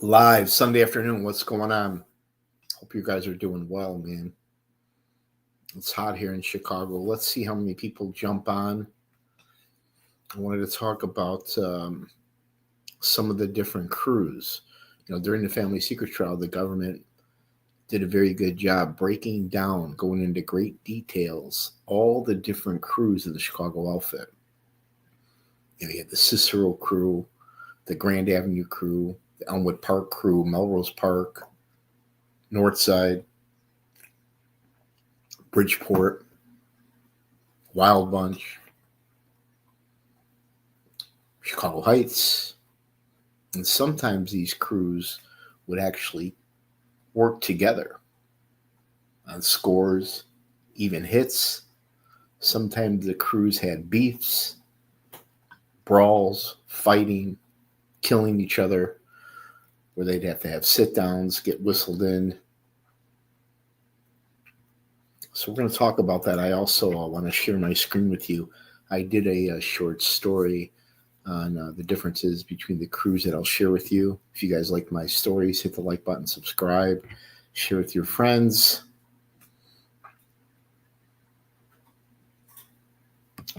Live Sunday afternoon. What's going on? Hope you guys are doing well, man. It's hot here in Chicago. Let's see how many people jump on. I wanted to talk about some of the different crews. During the family secret trial, the government did a very good job breaking down, going into great details, all the different crews of the Chicago outfit. You had the Cicero crew, the Grand Avenue crew, the Elmwood Park crew, Melrose Park, Northside, Bridgeport, Wild Bunch, Chicago Heights. And sometimes these crews would actually work together on scores, even hits. Sometimes the crews had beefs, brawls, fighting, killing each other, where they'd have to have sit-downs, get whistled in. So we're going to talk about that. I also want to share my screen with you. I did a short story on the differences between the crews that I'll share with you. If you guys like my stories, hit the like button, subscribe, share with your friends.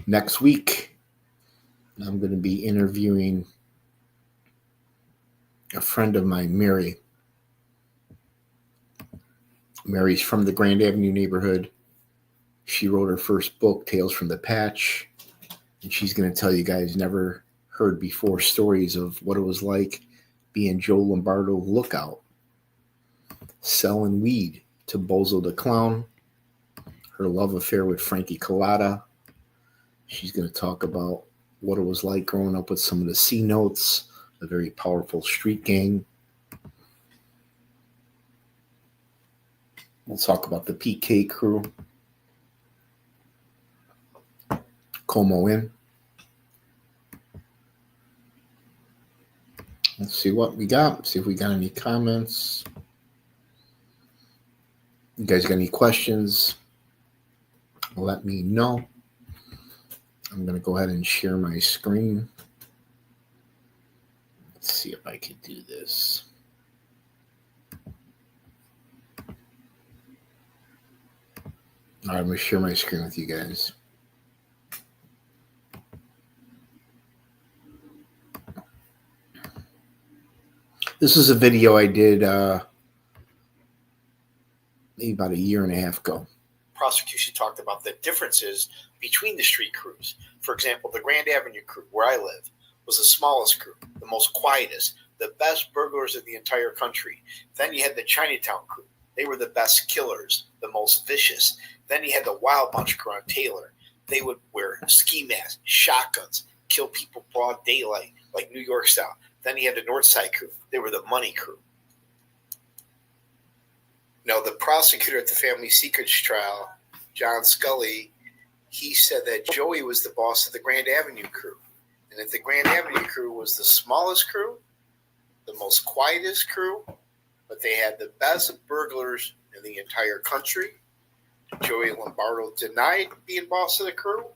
Next week, I'm going to be interviewing a friend of mine, Mary. Mary's from the Grand Avenue neighborhood. She wrote her first book, Tales from the Patch, and she's going to tell you guys never heard before stories of what it was like being Joe Lombardo lookout, selling weed to Bozo the Clown, her love affair with Frankie Collada. She's going to talk about what it was like growing up with some of the C Notes, a very powerful street gang. We'll talk about the PK crew, Como Inn. Let's see what we got. See if we got any comments. You guys got any questions? Let me know. I'm going to go ahead and share my screen. Let's see if I can do this. All right, I'm going to share my screen with you guys. This is a video I did maybe about a year and a half ago. Prosecution talked about the differences between the street crews. For example, the Grand Avenue crew, where I live, was the smallest crew, the most quietest, the best burglars in the entire country. Then you had the Chinatown crew. They were the best killers, the most vicious. Then you had the Wild Bunch crew on Taylor. They would wear ski masks, shotguns, kill people broad daylight, like New York style. Then you had the Northside crew. They were the money crew. Now, the prosecutor at the family secrets trial, John Scully, he said that Joey was the boss of the Grand Avenue crew. And that the Grand Avenue crew was the smallest crew, the most quietest crew, but they had the best burglars in the entire country. Joey Lombardo denied being boss of the crew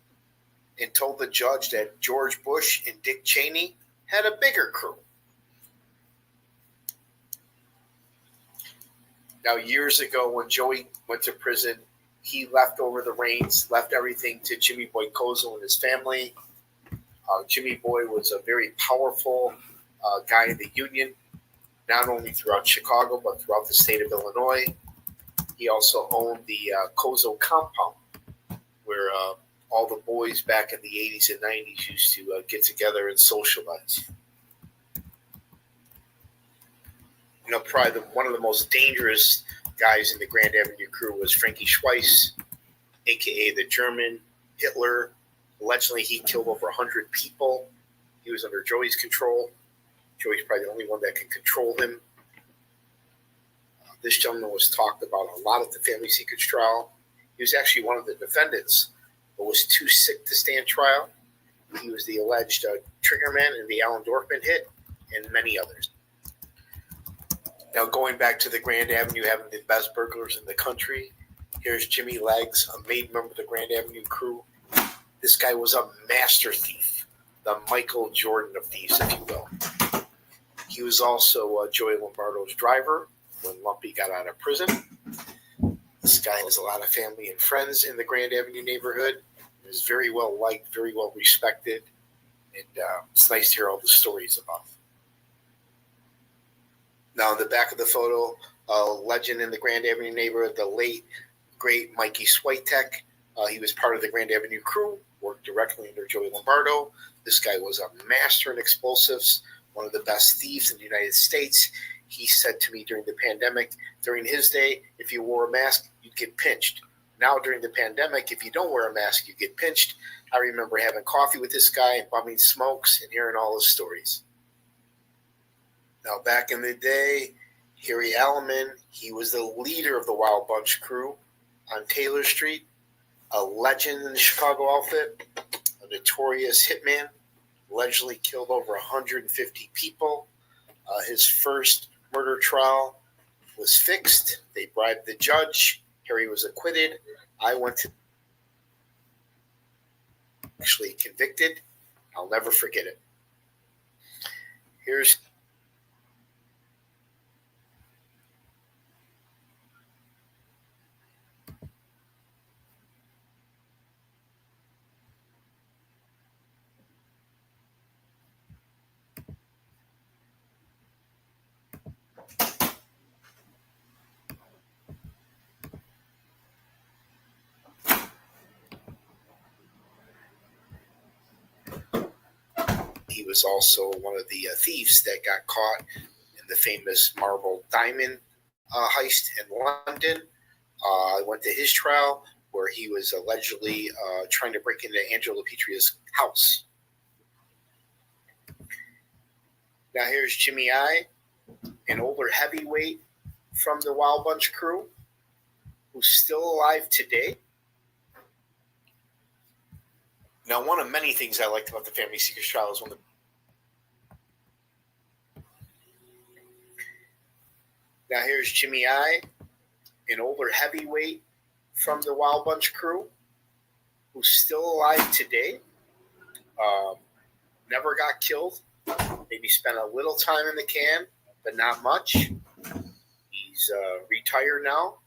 and told the judge that George Bush and Dick Cheney had a bigger crew. Now, years ago when Joey went to prison, he left over the reins, left everything to Jimmy Boy Kozel and his family. Jimmy Boy was a very powerful guy in the union, not only throughout Chicago, but throughout the state of Illinois. He also owned the Kozel compound, where all the boys back in the 80s and 90s used to get together and socialize. Probably one of the most dangerous guys in the Grand Avenue crew was Frankie Schweiss, a.k.a. the German Hitler. Allegedly, he killed over 100 people. He was under Joey's control. Joey's probably the only one that can control him. This gentleman was talked about a lot at the family secrets trial. He was actually one of the defendants, but was too sick to stand trial. He was the alleged triggerman in the Alan Dorfman hit and many others. Now, going back to the Grand Avenue having the best burglars in the country, here's Jimmy Legs, a made member of the Grand Avenue crew. This guy was a master thief, the Michael Jordan of thieves, if you will. He was also Joey Lombardo's driver when Lumpy got out of prison. This guy has a lot of family and friends in the Grand Avenue neighborhood. He was very well liked, very well respected, and it's nice to hear all the stories about him. Now, in the back of the photo, a legend in the Grand Avenue neighborhood, the late, great Mikey Switek. He was part of the Grand Avenue crew, worked directly under Joey Lombardo. This guy was a master in explosives, one of the best thieves in the United States. He said to me during the pandemic, during his day, if you wore a mask, you'd get pinched. Now, during the pandemic, if you don't wear a mask, you get pinched. I remember having coffee with this guy and bumming smokes and hearing all his stories. Now, back in the day, Harry Alleman, he was the leader of the Wild Bunch crew on Taylor Street, a legend in the Chicago outfit, a notorious hitman, allegedly killed over 150 people. His first murder trial was fixed. They bribed the judge. Harry was acquitted. I went to actually convicted. I'll never forget it. Here's he was also one of the thieves that got caught in the famous Marble Diamond heist in London. I went to his trial where he was allegedly trying to break into Angelo Petria's house. Now here's Jimmy I, an older heavyweight from the Wild Bunch crew who's still alive today. Now, one of many things I liked about the Family Secrets trial is when Now here's Jimmy I, an older heavyweight from the Wild Bunch crew who's still alive today. Never got killed. Maybe spent a little time in the can, but not much. He's retired now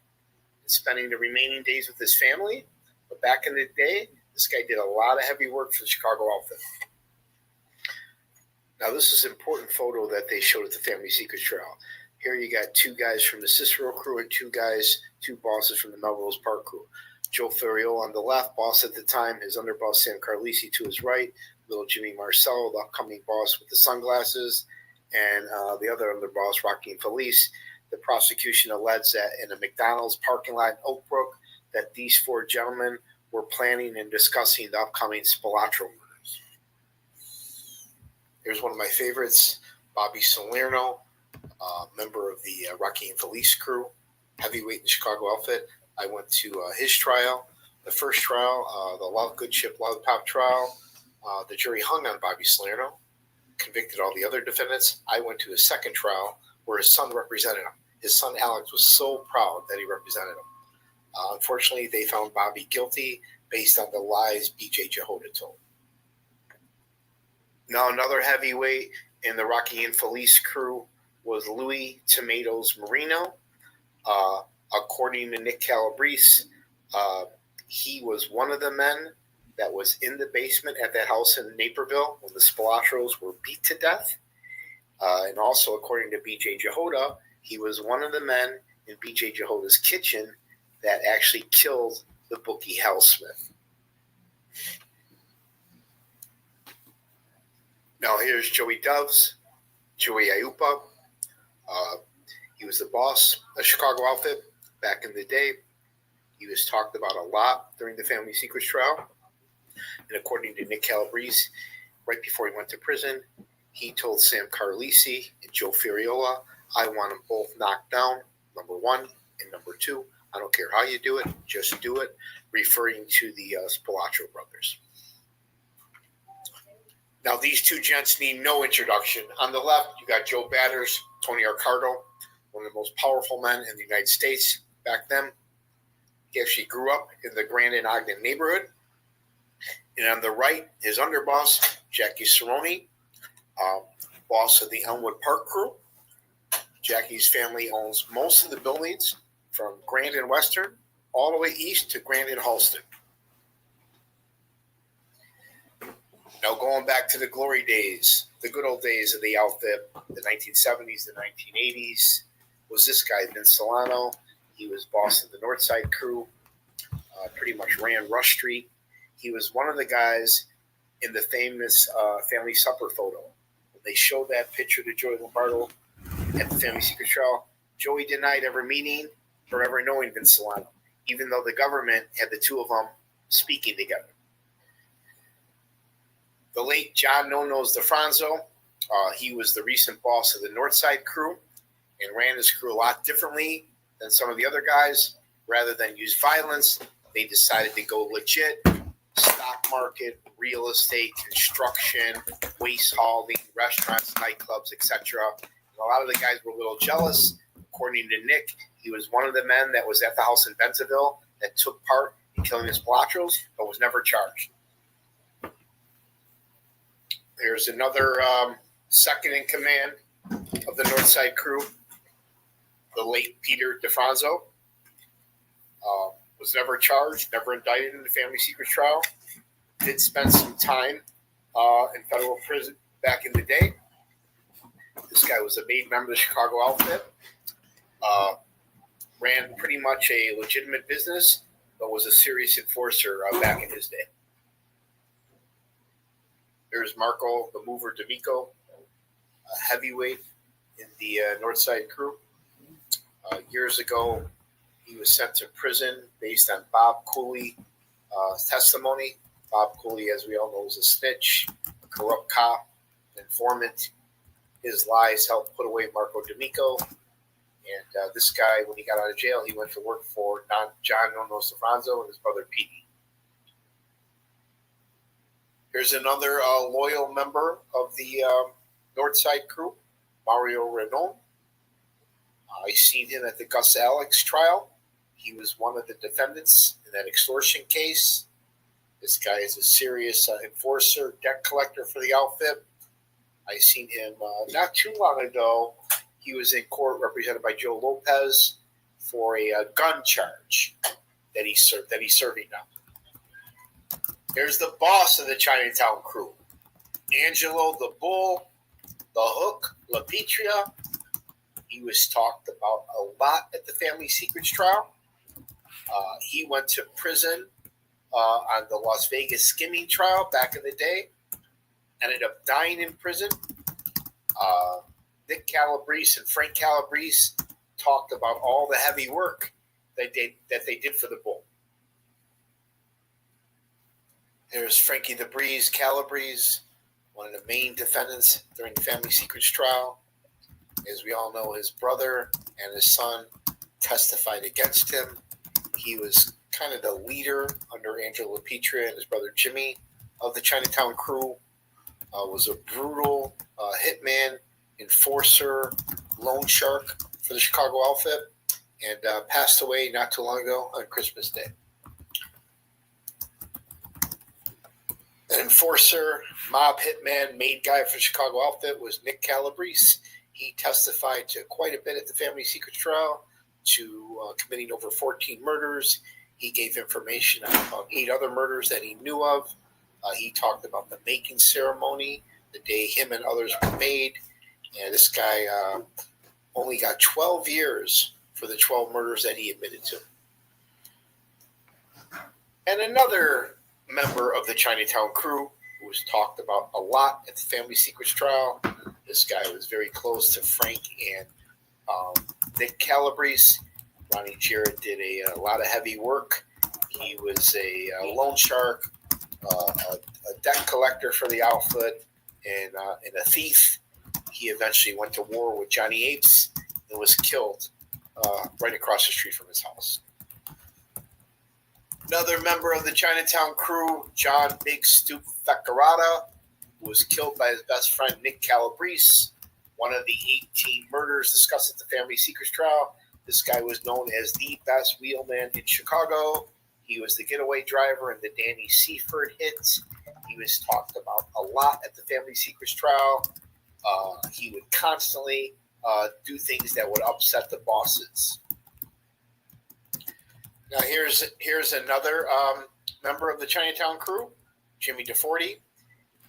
and spending the remaining days with his family. But back in the day, this guy did a lot of heavy work for the Chicago outfit. Now, this is an important photo that they showed at the Family Secrets trial. Here you got two guys from the Cicero crew and two bosses from the Melrose Park crew. Joe Ferriola on the left, boss at the time, his underboss Sam Carlisi to his right, little Jimmy Marcello, the upcoming boss with the sunglasses, and the other underboss, Rocky and Felice. The prosecution alleged that in a McDonald's parking lot in Oak Brook that these four gentlemen were planning and discussing the upcoming Spilatro murders. Here's one of my favorites, Bobby Salerno, member of the Rocky and Felice crew, heavyweight in the Chicago outfit. I went to his trial, the first trial, the Love Good Ship Lollipop trial. The jury hung on Bobby Salerno, convicted all the other defendants. I went to his second trial where his son represented him. His son Alex was so proud that he represented him. Unfortunately, they found Bobby guilty based on the lies B.J. Jehoda told. Now, another heavyweight in the Rocky and Felice crew was Louis Tomatoes Marino. According to Nick Calabrese, he was one of the men that was in the basement at that house in Naperville when the Spilatros were beat to death. And also, according to B.J. Jehoda, he was one of the men in B.J. Jehoda's kitchen that actually killed the bookie Hal Smith. Now here's Joey Doves, Joey Aiupa. He was the boss of Chicago outfit back in the day. He was talked about a lot during the Family Secrets trial. And according to Nick Calabrese, right before he went to prison, he told Sam Carlisi and Joe Ferriola, I want them both knocked down, number one, and number two, I don't care how you do it, just do it, referring to the Spilatro brothers. Now, these two gents need no introduction. On the left, you got Joe Batters, Tony Arcardo, one of the most powerful men in the United States back then. He actually grew up in the Grand and Ogden neighborhood. And on the right, his underboss, Jackie Cerrone. boss of the Elmwood Park crew. Jackie's family owns most of the buildings from Grand and Western all the way east to Grand and Halston. Now going back to the glory days, the good old days of the outfit, the 1970s, the 1980s, was this guy, Vince Solano. He was boss of the Northside crew, pretty much ran Rush Street. He was one of the guys in the famous family supper photo. When they showed that picture to Joey Lombardo at the Family Secret Trial, Joey denied ever meeting or ever knowing Vince Solano, even though the government had the two of them speaking together. The late John No-Nos DeFranzo, he was the recent boss of the Northside crew and ran his crew a lot differently than some of the other guys. Rather than use violence, they decided to go legit. Stock market, real estate, construction, waste hauling, restaurants, nightclubs, etc. A lot of the guys were a little jealous. According to Nick, he was one of the men that was at the house in Bentonville that took part in killing his Palachos, but was never charged. There's another second in command of the Northside crew, the late Peter DeFranzo. Was never charged, never indicted in the Family Secrets trial. Did spend some time in federal prison back in the day. This guy was a made member of the Chicago outfit. Ran pretty much a legitimate business, but was a serious enforcer back in his day. There's Marco the Mover D'Amico, a heavyweight in the Northside crew. Years ago, he was sent to prison based on Bob Cooley's testimony. Bob Cooley, as we all know, was a snitch, a corrupt cop, an informant. His lies helped put away Marco D'Amico. And this guy, when he got out of jail, he went to work for John No-Nos DeFranzo and his brother Petey. Here's another loyal member of the Northside crew, Mario Renon. I seen him at the Gus Alex trial. He was one of the defendants in that extortion case. This guy is a serious enforcer, debt collector for the outfit. I seen him not too long ago. He was in court represented by Joe Lopez for a gun charge that he's serving now. Here's the boss of the Chinatown crew, Angelo the Bull, the Hook, La Petria. He was talked about a lot at the Family Secrets trial. He went to prison on the Las Vegas skimming trial back in the day. Ended up dying in prison. Nick Calabrese and Frank Calabrese talked about all the heavy work that they did for the Bull. There's Frankie the Breeze Calabrese, one of the main defendants during the Family Secrets trial. As we all know, his brother and his son testified against him. He was kind of the leader under Angelo Petria and his brother Jimmy of the Chinatown crew. Was a brutal hitman, enforcer, loan shark for the Chicago outfit, and passed away not too long ago on Christmas Day. An enforcer, mob hitman, main guy for the Chicago outfit was Nick Calabrese. He testified to quite a bit at the Family Secrets trial, to committing over 14 murders. He gave information on about 8 other murders that he knew of. He talked about the making ceremony, the day him and others were made. And this guy only got 12 years for the 12 murders that he admitted to. And another member of the Chinatown crew who was talked about a lot at the Family Secrets trial. This guy was very close to Frank and Nick Calabrese. Ronnie Jarrett did a lot of heavy work. He was a loan shark, a debt collector for the outfit, and a thief. He eventually went to war with Johnny Apes and was killed right across the street from his house. Another member of the Chinatown crew, John Big Stoop Faccarata, was killed by his best friend Nick Calabrese. One of the 18 murders discussed at the Family Secrets trial. This guy was known as the best wheelman in Chicago. He was the getaway driver in the Danny Seaford hit. He was talked about a lot at the Family Secrets trial. He would constantly do things that would upset the bosses. Now here's another member of the Chinatown crew, Jimmy DeForty,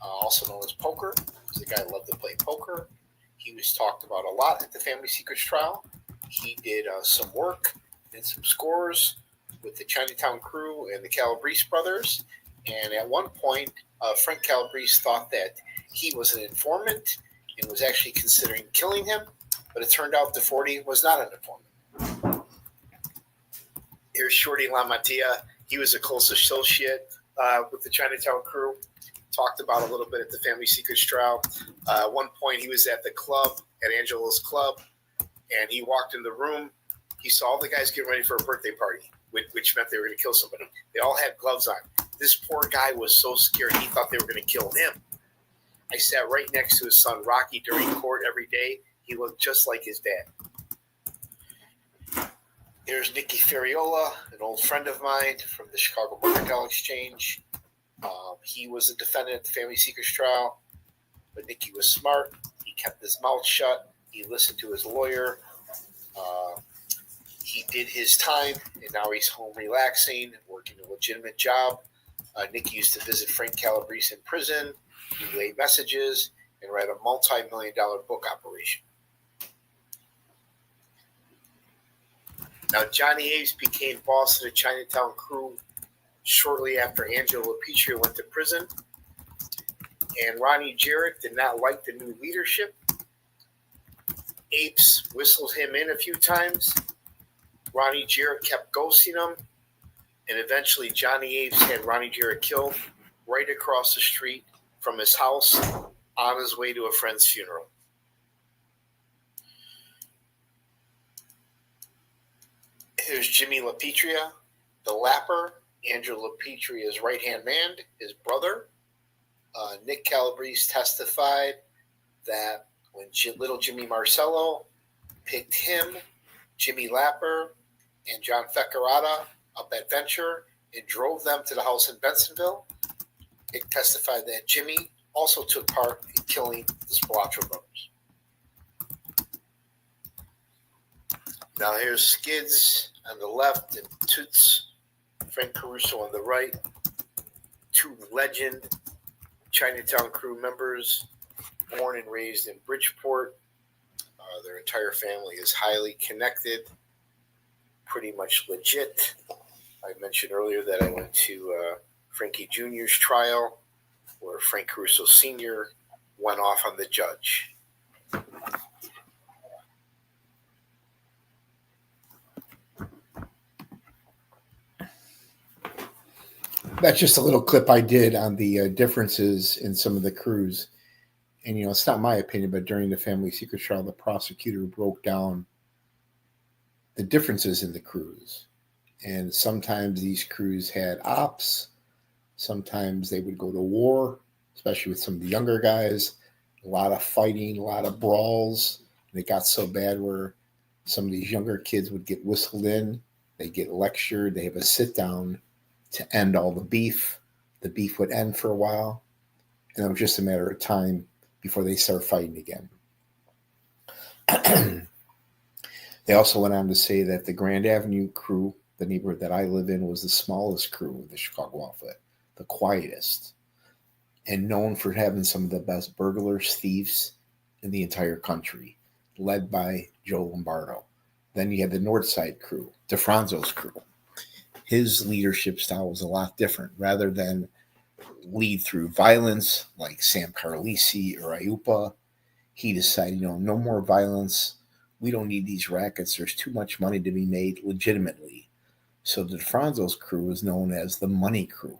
also known as Poker. He's the guy who loved to play poker. He was talked about a lot at the Family Secrets trial. He did some work and some scores with the Chinatown crew and the Calabrese brothers. And at one point, Frank Calabrese thought that he was an informant and was actually considering killing him. But it turned out DeForty was not an informant. Here's Shorty LaMattia. He was a close associate with the Chinatown crew. Talked about a little bit at the Family Secrets trial. At one point, he was at the club, at Angelo's club, and he walked in the room. He saw all the guys getting ready for a birthday party, which meant they were going to kill somebody. They all had gloves on. This poor guy was so scared, he thought they were going to kill him. I sat right next to his son, Rocky, during court every day. He looked just like his dad. Here's Nicky Ferriola, an old friend of mine from the Chicago Mercantile Exchange. He was a defendant at the Family Secrets trial, but Nicky was smart. He kept his mouth shut. He listened to his lawyer. He did his time, and now he's home relaxing, working a legitimate job. Nicky used to visit Frank Calabrese in prison, relay messages, and ran a multi-million-dollar book operation. Now, Johnny Aves became boss of the Chinatown crew shortly after Angelo Apiccio went to prison. And Ronnie Jarrett did not like the new leadership. Apes whistled him in a few times. Ronnie Jarrett kept ghosting him. And eventually Johnny Aves had Ronnie Jarrett killed right across the street from his house on his way to a friend's funeral. Here's Jimmy LaPetria, the Lapper, Angelo Lapetria's right-hand man, his brother. Nick Calabrese testified that when little Jimmy Marcello picked him, Jimmy Lapper, and John Feccarata up at Venture and drove them to the house in Bensonville, it testified that Jimmy also took part in killing the Spilotro brothers. Now here's Skids on the left and Toots, Frank Caruso on the right. Two legend Chinatown crew members, born and raised in Bridgeport. Their entire family is highly connected, pretty much legit. I mentioned earlier that I went to Frankie Jr.'s trial, where Frank Caruso Sr. went off on the judge. That's just a little clip I did on the differences in some of the crews. And, it's not my opinion, but during the Family Secrets trial, the prosecutor broke down the differences in the crews. And sometimes these crews had ops. Sometimes they would go to war, especially with some of the younger guys. A lot of fighting, a lot of brawls. And it got so bad where some of these younger kids would get whistled in. They get lectured. They have a sit down to end all the beef. The beef would end for a while. And it was just a matter of time before they start fighting again. They also went on to say that the Grand Avenue crew, the neighborhood that I live in, was the smallest crew of the Chicago outfit, the quietest, and known for having some of the best burglars, thieves in the entire country, led by Joe Lombardo. Then you had the North Side crew, DeFranzo's crew. His leadership style was a lot different. Rather than lead through violence like Sam Carlisi or Iupa, he decided, no more violence. We don't need these rackets. There's too much money to be made legitimately. So the DeFranzo's crew was known as the money crew.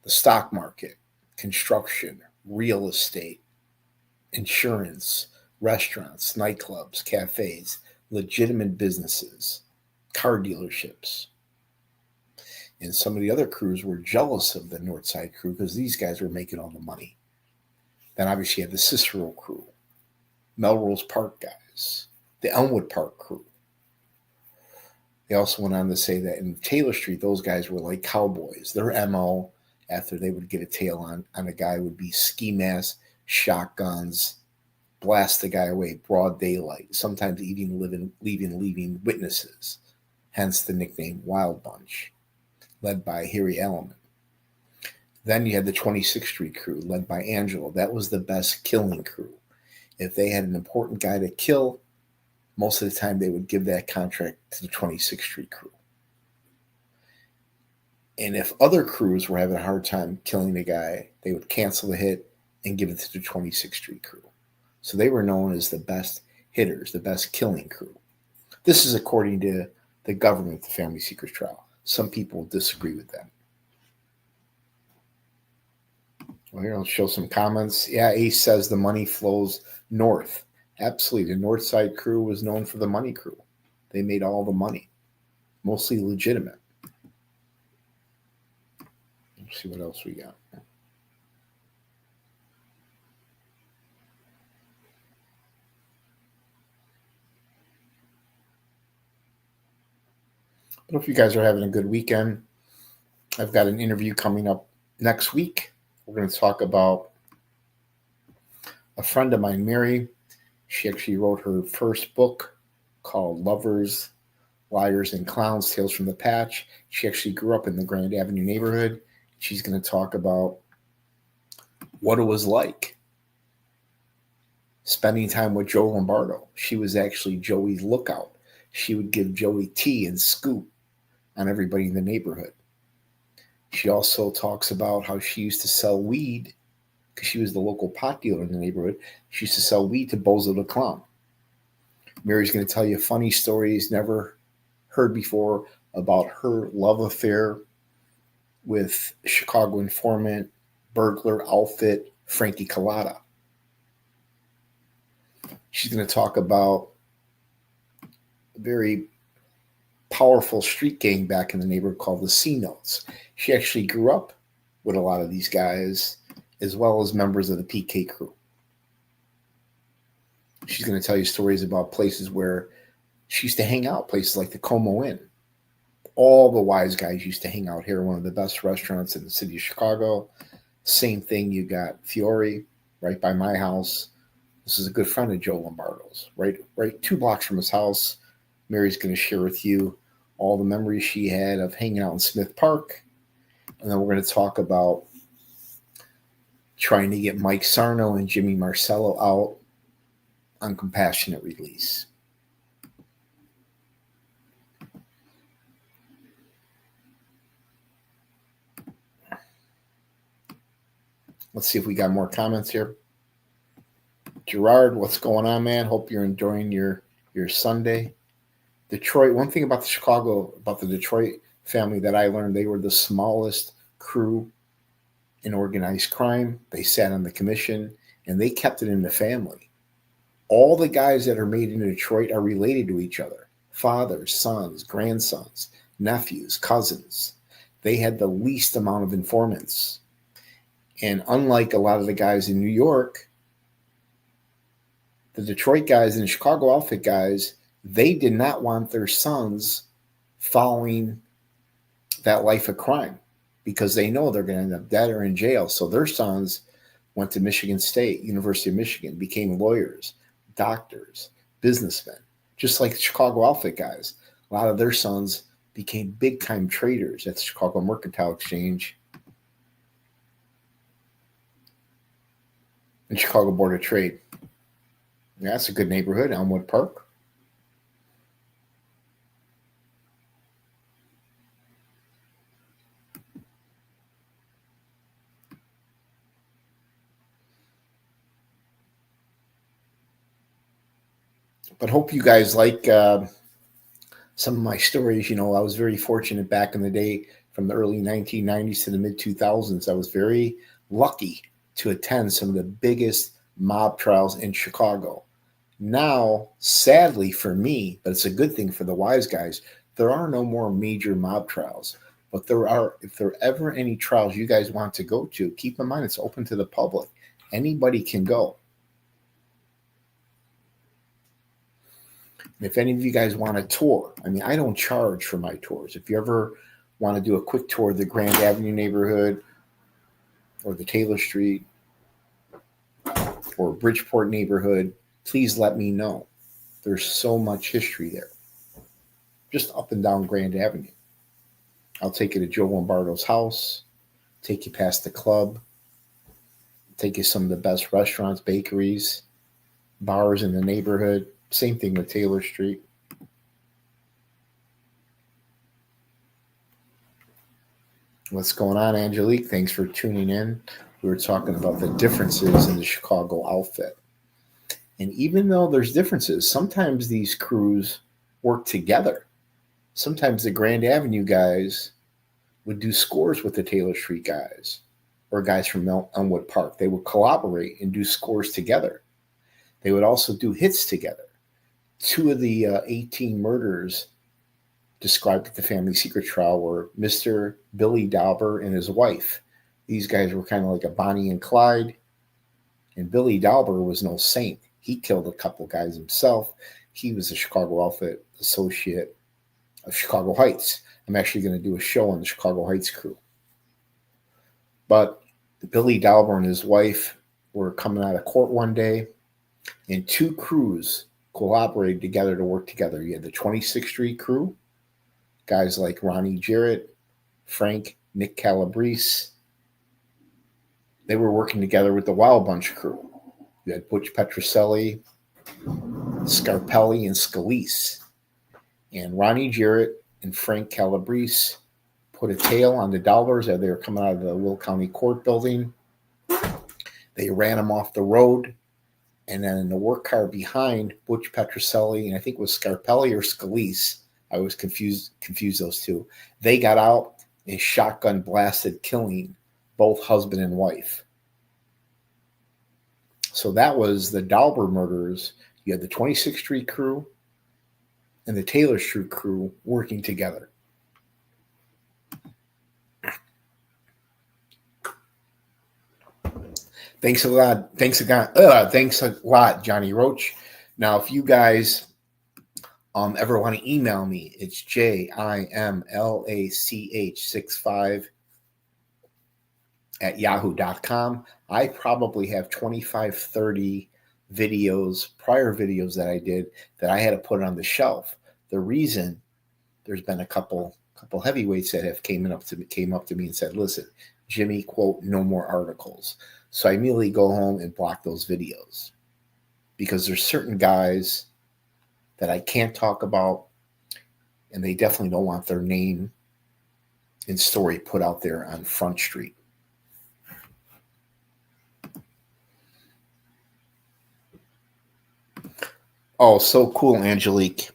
The stock market, construction, real estate, insurance, restaurants, nightclubs, cafes, legitimate businesses, car dealerships. And some of the other crews were jealous of the North Side crew because these guys were making all the money. Then obviously you had the Cicero crew, Melrose Park guys, the Elmwood Park crew. They also went on to say that in Taylor Street, those guys were like cowboys. Their MO, after they would get a tail on a guy, would be ski mask, shotguns, blast the guy away, broad daylight, sometimes even leaving witnesses, hence the nickname Wild Bunch, led by Harry Elliman. Then you had the 26th Street crew, led by Angelo. That was the best killing crew. If they had an important guy to kill, most of the time they would give that contract to the 26th Street crew. And if other crews were having a hard time killing a guy, they would cancel the hit and give it to the 26th Street crew. So they were known as the best hitters, the best killing crew. This is according to the government, the Family Secrets trial. Some people disagree with that. Well, here I'll show some comments. Yeah, Ace says the money flows north. Absolutely. The North Side crew was known for the money crew. They made all the money, mostly legitimate. Let's see what else we got. I hope you guys are having a good weekend. I've got an interview coming up next week. We're going to talk about a friend of mine, Mary. She actually wrote her first book called Lovers, Liars, and Clowns, Tales from the Patch. She actually grew up in the Grand Avenue neighborhood. She's going to talk about what it was like spending time with Joe Lombardo. She was actually Joey's lookout. She would give Joey tea and scoop on everybody in the neighborhood. She also talks about how she used to sell weed because she was the local pot dealer in the neighborhood. She used to sell weed to Bozo the Clown. Mary's going to tell you funny stories never heard before about her love affair with Chicago informant, burglar outfit, Frankie Collada. She's going to talk about a very powerful street gang back in the neighborhood called the C-Notes. She actually grew up with a lot of these guys, as well as members of the PK crew. She's going to tell you stories about places where she used to hang out, places like the Como Inn. All the wise guys used to hang out here, one of the best restaurants in the city of Chicago. Same thing, you got Fiore right by my house. This is a good friend of Joe Lombardo's, right 2 blocks from his house. Mary's going to share with you all the memories she had of hanging out in Smith Park. And then we're going to talk about trying to get Mike Sarno and Jimmy Marcello out on compassionate release. Let's see if we got more comments here. Gerard, what's going on, man? Hope you're enjoying your Sunday. Detroit, one thing about the Detroit family that I learned, they were the smallest crew in organized crime. They sat on the commission, and they kept it in the family. All the guys that are made in Detroit are related to each other. Fathers, sons, grandsons, nephews, cousins. They had the least amount of informants. And unlike a lot of the guys in New York, the Detroit guys and the Chicago outfit guys, they did not want their sons following that life of crime because they know they're going to end up dead or in jail. So their sons went to Michigan State, University of Michigan, became lawyers, doctors, businessmen, just like the Chicago outfit guys. A lot of their sons became big-time traders at the Chicago Mercantile Exchange and Chicago Board of Trade. Yeah, that's a good neighborhood, Elmwood Park. But hope you guys like some of my stories. You know, I was very fortunate back in the day from the early 1990s to the mid-2000s. I was very lucky to attend some of the biggest mob trials in Chicago. Now, sadly for me, but it's a good thing for the wise guys, there are no more major mob trials. But if there are ever any trials you guys want to go to, keep in mind it's open to the public. Anybody can go. If any of you guys want a tour, I mean, I don't charge for my tours. If you ever want to do a quick tour of the Grand Avenue neighborhood or the Taylor Street, or Bridgeport neighborhood, please let me know. There's so much history there. Just up and down Grand Avenue. I'll take you to Joe Lombardo's house, take you past the club, take you some of the best restaurants, bakeries, bars in the neighborhood. Same thing with Taylor Street. What's going on, Angelique? Thanks for tuning in. We were talking about the differences in the Chicago outfit. And even though there's differences, sometimes these crews work together. Sometimes the Grand Avenue guys would do scores with the Taylor Street guys or guys from Elmwood Park. They would collaborate and do scores together. They would also do hits together. 2 of the 18 murders described at the family secret trial were Mr. Billy Dauber and his wife. These guys were kind of like a Bonnie and Clyde. And Billy Dauber was no saint. He killed a couple guys himself. He was a Chicago outfit associate of Chicago Heights. I'm actually going to do a show on the Chicago Heights crew. But Billy Dauber and his wife were coming out of court one day, and 2 crews collaborated together to work together. You had the 26th Street crew, guys like Ronnie Jarrett, Frank, Nick Calabrese. They were working together with the Wild Bunch crew. You had Butch Petroselli, Scarpelli, and Scalise. And Ronnie Jarrett and Frank Calabrese put a tail on the Daubers as they were coming out of the Will County Court building. They ran them off the road. And then in the work car behind, Butch Petroselli, and I think it was Scarpelli or Scalise, I was confused those two. They got out and shotgun blasted, killing both husband and wife. So that was the Dauber murders. You had the 26th Street crew and the Taylor Street crew working together. Thanks a lot. Thanks a lot, Johnny Roach. Now, if you guys ever want to email me, it's JIMLACH65 at yahoo.com. I probably have 25, 30 videos, prior videos that I did that I had to put on the shelf. The reason, there's been a couple heavyweights that have came up to me and said, listen, Jimmy, quote, no more articles. So I immediately go home and block those videos because there's certain guys that I can't talk about, and they definitely don't want their name and story put out there on Front Street. Oh, so cool, Angelique.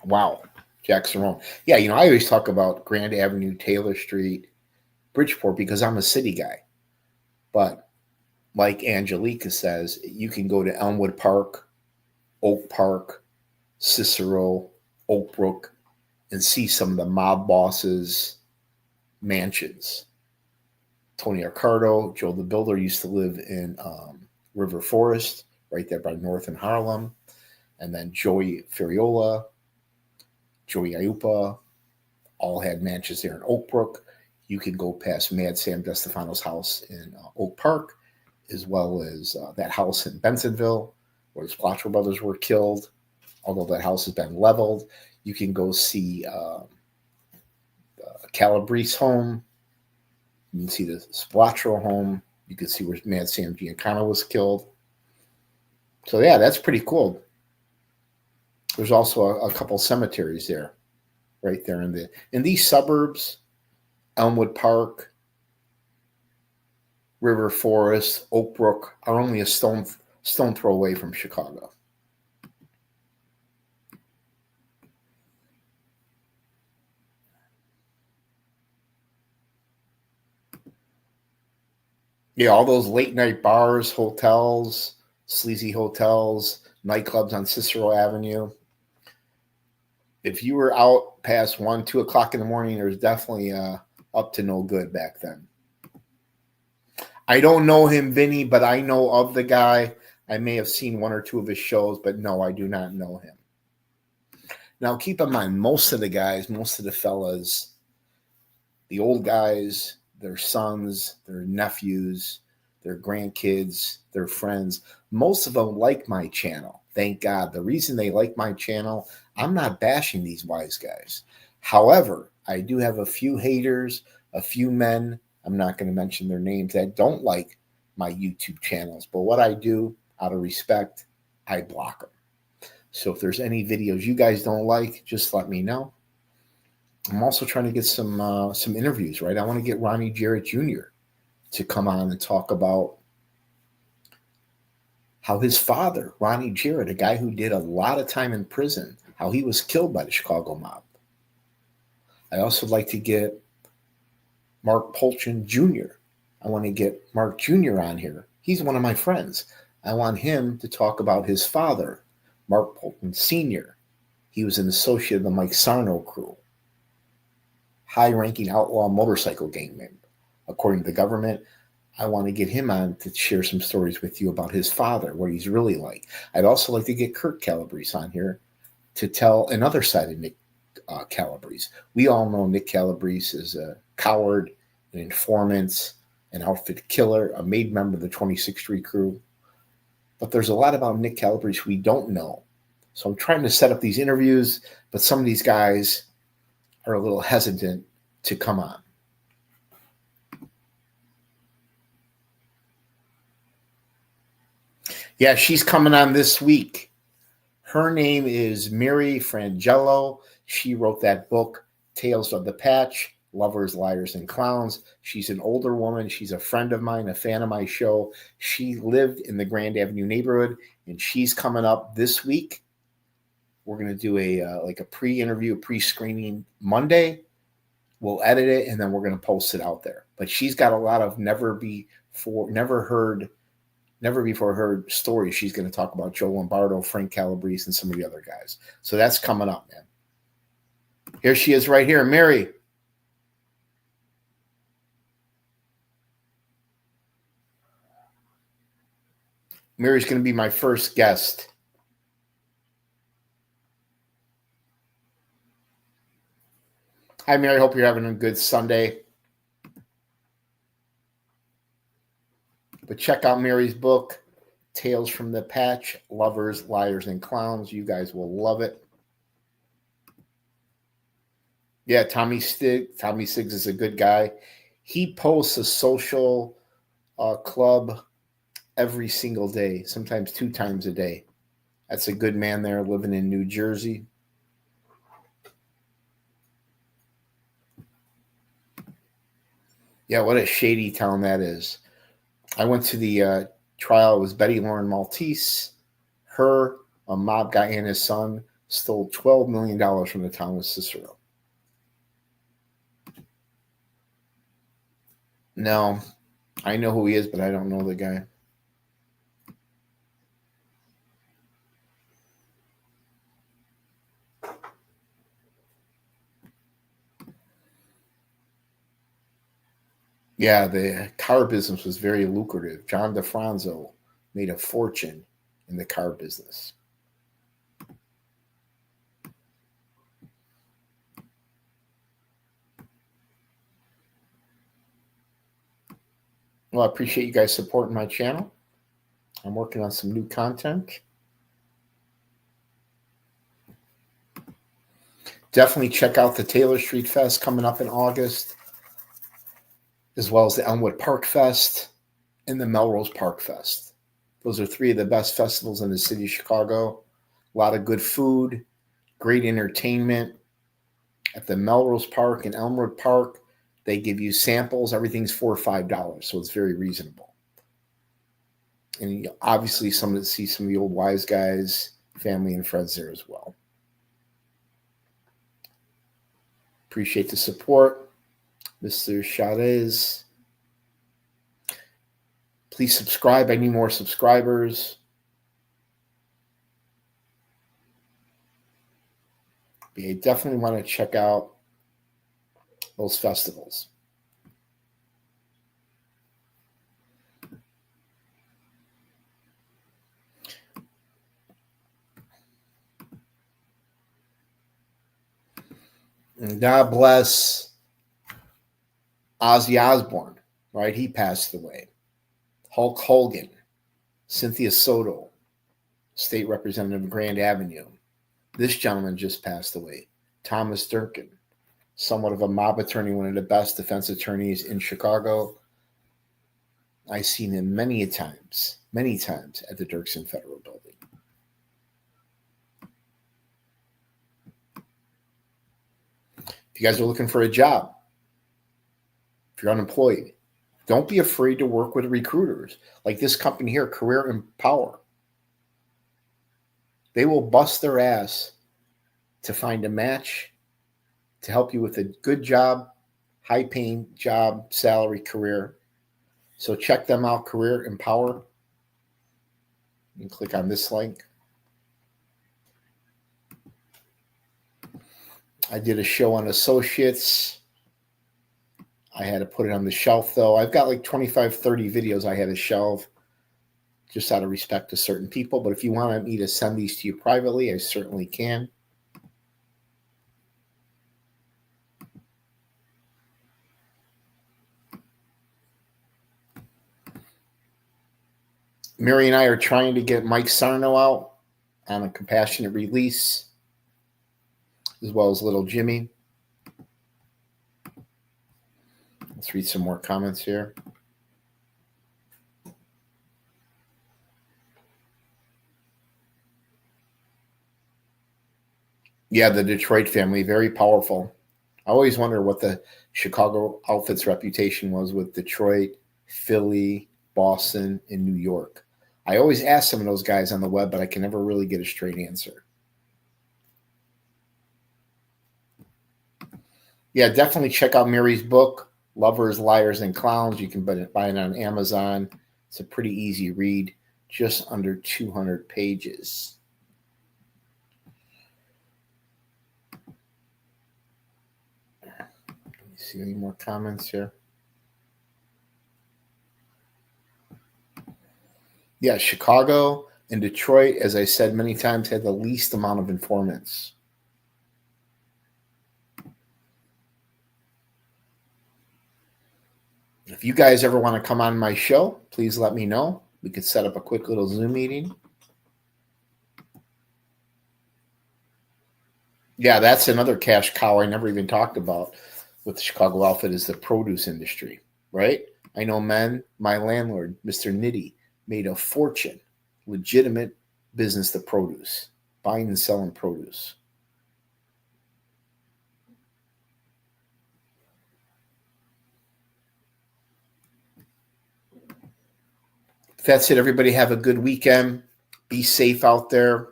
Wow. Jackson Rome. Yeah, I always talk about Grand Avenue, Taylor Street, Bridgeport because I'm a city guy. But like Angelica says, you can go to Elmwood Park, Oak Park, Cicero, Oakbrook, and see some of the mob bosses' mansions. Tony Accardo, Joe the Builder used to live in River Forest, right there by North and Harlem. And then Joey Ferriola, Joey Iupa, all had mansions there in Oakbrook. You can go past Mad Sam DeStefano's house in Oak Park, as well as that house in Bensonville, where the Splatcher brothers were killed. Although that house has been leveled, you can go see Calabrese home. You can see the Splatcher home. You can see where Mad Sam Giancana was killed. So yeah, that's pretty cool. There's also a couple cemeteries there, right there in these suburbs. Elmwood Park, River Forest, Oakbrook are only a stone throw away from Chicago. Yeah, all those late night bars, hotels, sleazy hotels, nightclubs on Cicero Avenue. If you were out past 1, 2 o'clock in the morning, there's definitely up to no good back then. I don't know him, Vinny, but I know of the guy. I may have seen 1 or 2 of his shows, but no, I do not know him. Now, keep in mind, most of the guys, most of the fellas, the old guys, their sons, their nephews, their grandkids, their friends. Most of them like my channel. Thank God. The reason they like my channel, I'm not bashing these wise guys. However, I do have a few haters, a few men, I'm not going to mention their names, that don't like my YouTube channels. But what I do, out of respect, I block them. So if there's any videos you guys don't like, just let me know. I'm also trying to get some interviews, right? I want to get Ronnie Jarrett Jr. to come on and talk about how his father, Ronnie Jarrett, a guy who did a lot of time in prison, how he was killed by the Chicago mob. I also like to get Mark Polchin Jr. I want to get Mark Jr. on here. He's one of my friends. I want him to talk about his father, Mark Polchin Sr. He was an associate of the Mike Sarno crew, high-ranking outlaw motorcycle gang member. According to the government, I want to get him on to share some stories with you about his father, what he's really like. I'd also like to get Kurt Calabrese on here to tell another side of Nick Calabrese. We all know Nick Calabrese is a coward, an informant, an outfit killer, a made member of the 26th Street crew. But there's a lot about Nick Calabrese we don't know. So I'm trying to set up these interviews, but some of these guys are a little hesitant to come on. Yeah, she's coming on this week. Her name is Mary Frangelo. She wrote that book, Tales of the Patch, Lovers, Liars, and Clowns. She's an older woman. She's a friend of mine, a fan of my show. She lived in the Grand Avenue neighborhood, and she's coming up this week. We're going to do a pre-interview, a pre-screening Monday. We'll edit it, and then we're going to post it out there. But she's got a lot of never before heard stories. She's going to talk about Joe Lombardo, Frank Calabrese, and some of the other guys. So that's coming up, man. Here she is right here, Mary. Mary's going to be my first guest. Hi, Mary. Hope you're having a good Sunday. But check out Mary's book, Tales from the Patch, Lovers, Liars, and Clowns. You guys will love it. Yeah, Tommy Siggs is a good guy. He posts a social club every single day, sometimes 2 times a day. That's a good man there living in New Jersey. Yeah, what a shady town that is. I went to the trial. It was Betty Lauren Maltese. Her, a mob guy, and his son stole $12 million from the town of Cicero. No, I know who he is, but I don't know the guy. Yeah, the car business was very lucrative. John DeFranzo made a fortune in the car business. Well, I appreciate you guys supporting my channel. I'm working on some new content. Definitely check out the Taylor Street Fest coming up in August, as well as the Elmwood Park Fest and the Melrose Park Fest. Those are 3 of the best festivals in the city of Chicago. A lot of good food, great entertainment. At the Melrose Park and Elmwood Park, they give you samples. Everything's $4 or $5, so it's very reasonable. And you obviously see some of the old wise guys, family and friends there as well. Appreciate the support, Mr. Chavez. Please subscribe. I need more subscribers. But you definitely want to check out those festivals. And God bless Ozzy Osbourne, right? He passed away. Hulk Hogan, Cynthia Soto, state representative of Grand Avenue. This gentleman just passed away. Thomas Durkin, somewhat of a mob attorney, one of the best defense attorneys in Chicago. I've seen him many times at the Dirksen Federal Building. If you guys are looking for a job, if you're unemployed, don't be afraid to work with recruiters like this company here, Career Empower. They will bust their ass to find a match, to help you with a good job, high-paying job, salary, career. So check them out, Career Empower. You can click on this link. I did a show on associates. I had to put it on the shelf, though. I've got like 25, 30 videos I had to shelve just out of respect to certain people. But if you want me to send these to you privately, I certainly can. Mary and I are trying to get Mike Sarno out on a compassionate release, as well as little Jimmy. Let's read some more comments here. Yeah, the Detroit family, very powerful. I always wonder what the Chicago outfit's reputation was with Detroit, Philly, Boston, and New York. I always ask some of those guys on the web, but I can never really get a straight answer. Yeah, definitely check out Mary's book, Lovers, Liars, and Clowns. You can buy it on Amazon. It's a pretty easy read, just under 200 pages. Let me see any more comments here. Yeah, Chicago and Detroit, as I said many times, had the least amount of informants. If you guys ever want to come on my show, please let me know. We could set up a quick little Zoom meeting. Yeah, that's another cash cow I never even talked about with the Chicago outfit is the produce industry, right? I know my landlord, Mr. Nitty, made a fortune, legitimate business, the produce, buying and selling produce. That's it, everybody. Have a good weekend. Be safe out there.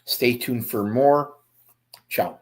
Stay tuned for more. Ciao.